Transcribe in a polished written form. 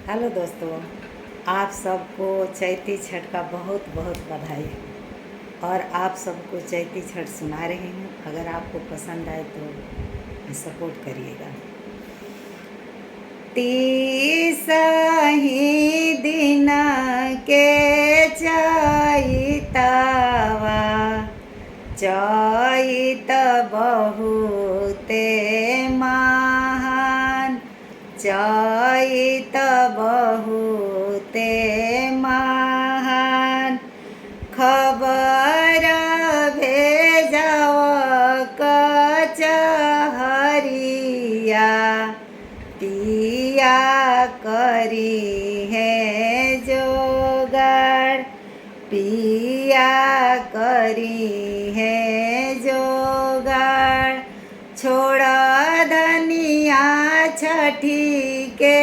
Hello दोस्तों, आप सबको चैती छठ का बहुत बहुत बधाई। और आप सबको चैती छठ सुना रहे हैं। अगर आपको पसंद आए तो सपोर्ट करिएगा। तीस ही दिन के चैतवा चैत बहुते महान, चैत बहुते महान। खबर भेजव कचहरिया, पिया करी है जोगाड़, पिया करी है जोगाड़। छोड़ धनिया छठी के